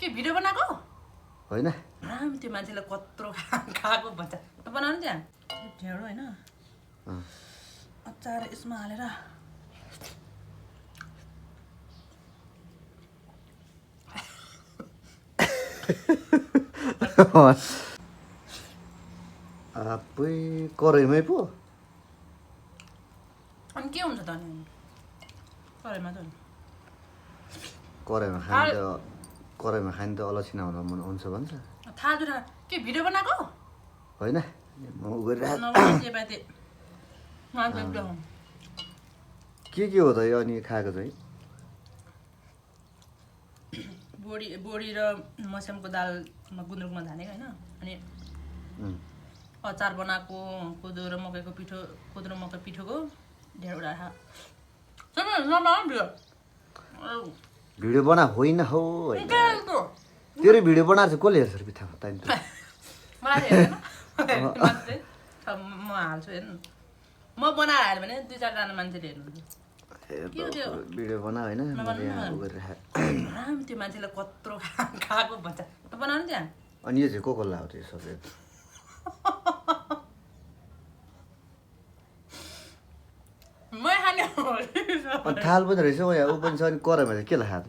के भिडियो बनाएको होइन राम त्यो मान्छेले कत्रो खाएको भन्छ बनाउनु त्यहाँ ढेँडो होइन अचार यसमा हालेर आफै कराईमै पो अनि के हुन्छ त अनि कराईमा त कराईमा खाने त अलक्षिना हुँदा हुन्छ भन्छ थाहा जुरा के भिडियो बनाएको होइन म गरिरहेको के हो त यो अनि खाएको चाहिँ बोडी र मस्यामको दालमा गुन्द्रुकमा झानेको होइन अनि अचार बनाएको कोदो र मकैको पिठो कोदो र मकै पिठोको ढेँडो राखा भिडियो बना होइन हौ तेरो भिडियो बनाएर चाहिँ कसले हेर्छ बित्थामा मलाई हेर्दैन म हाल्छु हेर्नु म बनाएर हाल्यो भने 2-4 जना मान्छेले हेर्नुहुन्छ भिडियो बना होइन राम त्यो मान्छेले कत्रो खाएको भन्छ बनाउनु त्यहाँ अनि यो चाहिँ को लाउँछ यो सबै मै खाने अनि थाल पनि रहेछ यहाँ ऊ पनि छ अनि कराईमा चाहिँ के हात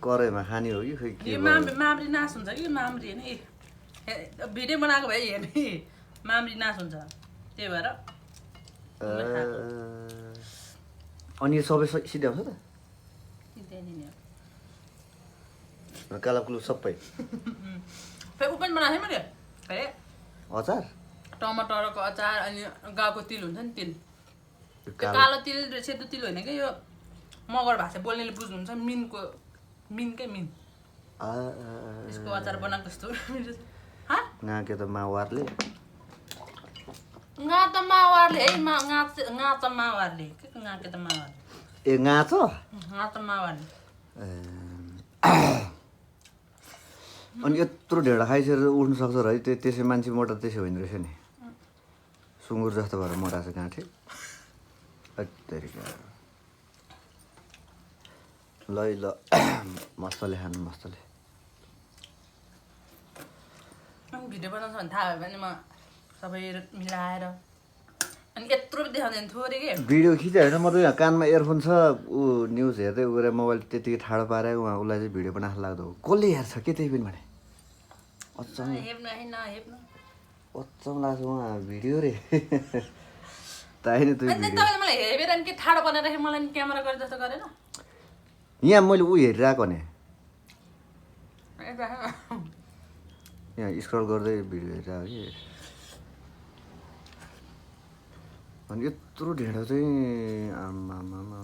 कराईमा खाने हो कि खै के माम्री नाश हुन्छ कि माम्री होइन भिडियो बनाएको भए हेर्ने माम्री नाश हुन्छ त्यही भएर अनि यो सबै सिधै आउँछ त कालाकुलु सबै फेरि ऊ पनि बनाएको थिएँ मैले फेरि अचार टमाटरको अचार अनि गाउँको तिल हुन्छ नि तिल कालो तिल र सेतो तिल होइन कि यो मगर भाषा बोल्नेले बुझ्नुहुन्छ मिनकै मिन यसको अचार बनाएको जस्तो के त मावारले है मावारले के त मावारले ए गाँचो मावारले अनि यत्रो ढेँडा खाइसकेर उठ्नु सक्छ र है त्यसै मान्छे मोटा त्यसै होइन रहेछ नि सुँगुर जस्तो भएर मोटा छ गाँठे ल ल मस्तले खानु मस्तले भिडियो बनाउँछ भने थाहा भयो भने म सबै मिलाएर अनि यत्रो देखाउँदैन थोरै के भिडियो खिच्यो होइन म त यहाँ कानमा इयरफोन छ ऊ न्युज हेर्दै गएर मोबाइल त्यतिकै ठाडो पारेको उहाँ उसलाई चाहिँ भिडियो बनाएको लाग्दो हो कसले हेर्छ के त्यही पनि भने अचम्म लाग्छ उहाँ भिडियो रे ताइन तपाईँले मलाई हेरेर के ठाडो बनाएर मलाई क्यामेरा गरे जस्तो गरेन यहाँ मैले ऊ हेरिरहेको नि यहाँ स्क्रल गर्दै भिडियो हेरिरहेको कि अनि यत्रो ढेँडो चाहिँ आमामा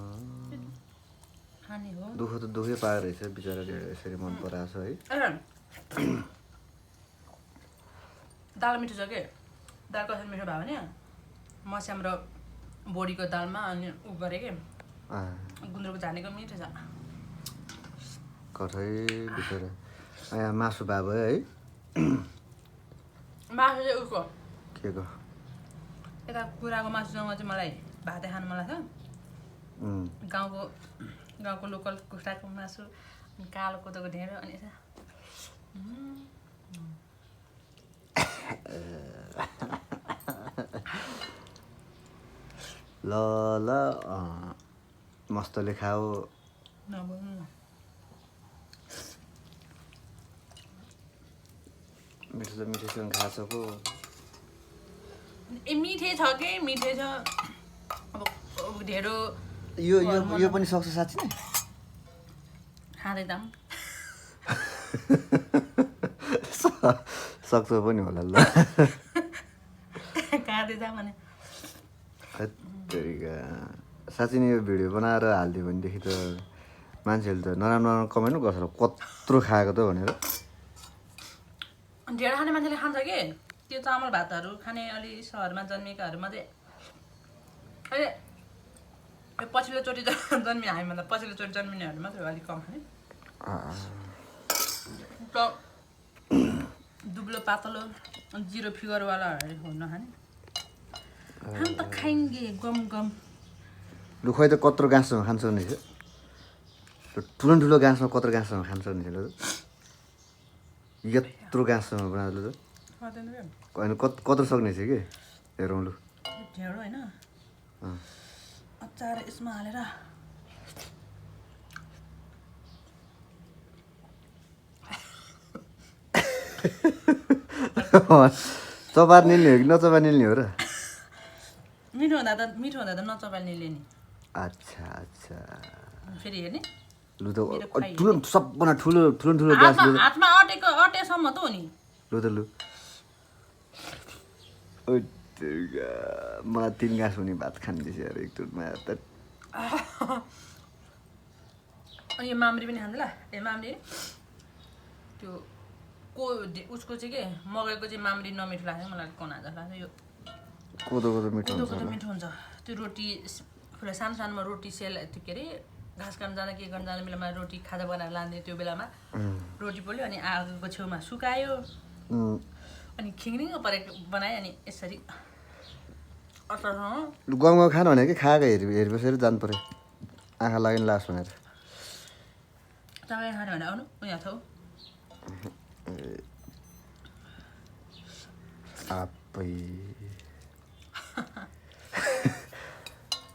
दुःख त दुःखै पाएको रहेछ बिचरा ढेँडो यसरी मन पराएको छ है दाल मिठो छ के दाल कसरी मिठो भयो भने मस्याम र बोडीको दालमा अनि उ गरे के गुन्द्रुकको झानेको मिठो छ कठै बिचरा यहाँ मासु भए भयो है मासु चाहिँ उसको के को यता कुखुराको मासुसँग चाहिँ मलाई भातै खानु मन लाग्छ गाउँको लोकल कुखुराको मासु कालो कोदोको ढेँडो अनि ल ल मस्तले खाऊ मिठो त मिठोसँग खाएको पो मिठै छ कि मिठै छ अब ढेँडो यो पनि सक्छ साँच्ची नै खाँदै दाम सक्छ पनि होला ल खाँदै दाम भने साँच्ची नै यो भिडियो बनाएर हालिदियो भनेदेखि त मान्छेहरूले त नराम्रो कमेन्ट गर्छ कत्रो खाएको त भनेर ढेँडो खाने मान्छेले खान्छ कि त्यो चामल भातहरू खाने अलि सहरमा जन्मेकाहरू मात्रै अहिले पछिल्लोचोटि जन्मिने हामीभन्दा पछिल्लोचोटि जन्मिनेहरू मात्रै अलिक कम खाने दुब्लो पातलो जिरो फिगरवालाहरूले नखाने हम त खाइन्गे गम गम लु खोइ त कत्रो गाँससँग खान सक्ने छ ठुलो गाँसमा कत्रो गाँससँग खान सक्ने छ ल यत्रो गाँससँग बनाएर लु होइन कत्रो सक्ने छ कि हेरौँ लु ढेँडो होइन अचार यसमा हालेर चपार निल्ने हो कि नचपार निल्ने हो र मिठो हुँदा त नचपाल निल्ने नि अच्छा अच्छा फेरि हेर्ने लु त ठुलो सबभन्दा ठुलो गाँस लु हातमा अटेसम्म त हो नि लु त लु मलाई 3 गाँस हुने भात खाँदैछ यार एकचोटमा त अनि यो माम्री पनि खान्छ ल ए माम्री त्यो उसको चाहिँ के मकैको चाहिँ माम्री नमिठो लाग्छ मलाई कना जस्तो लाग्छ यो कोदोको त मिठो हुन्छ कोदोको त मिठो हुन्छ त्यो रोटी सानो सानोमा रोटी सेल त्यो के अरे घाँस काट्न जाँदा के गर्न जाने बेलामा रोटी खाजा बनाएर लाँदै त्यो बेलामा रोटी पोल्यो अनि आगोको छेउमा सुकायो अनि खिङ्रिङ्ग परेको बनायो अनि यसरी अचारसँग गाउँमा खानु भने कि खाएको हेरेपछि जानु पर्यो आँखा लाग्यो नि लास भनेर तपाईँ खानु भने आउनु उहाँ थौ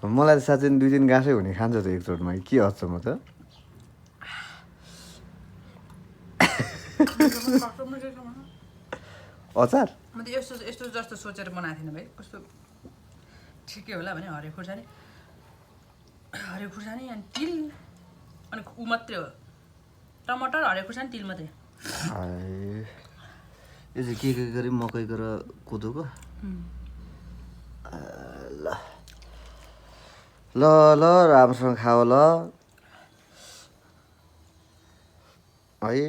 मलाई साँच्चै 2-3 गाँसै हुने खान्छ त एकचोटमा के हच्छ म त अचार म त यस्तो जस्तो सोचेर बनाएको थिइनँ भाइ कस्तो ठिकै होला भने हरियो खुर्सानी अनि तिल अनि ऊ मात्रै हो टमाटर हरियो खुर्सानी तिल मात्रै यो चाहिँ के गरी मकैको र कोदोको ल ल राम्रोसँग खाऊ ल है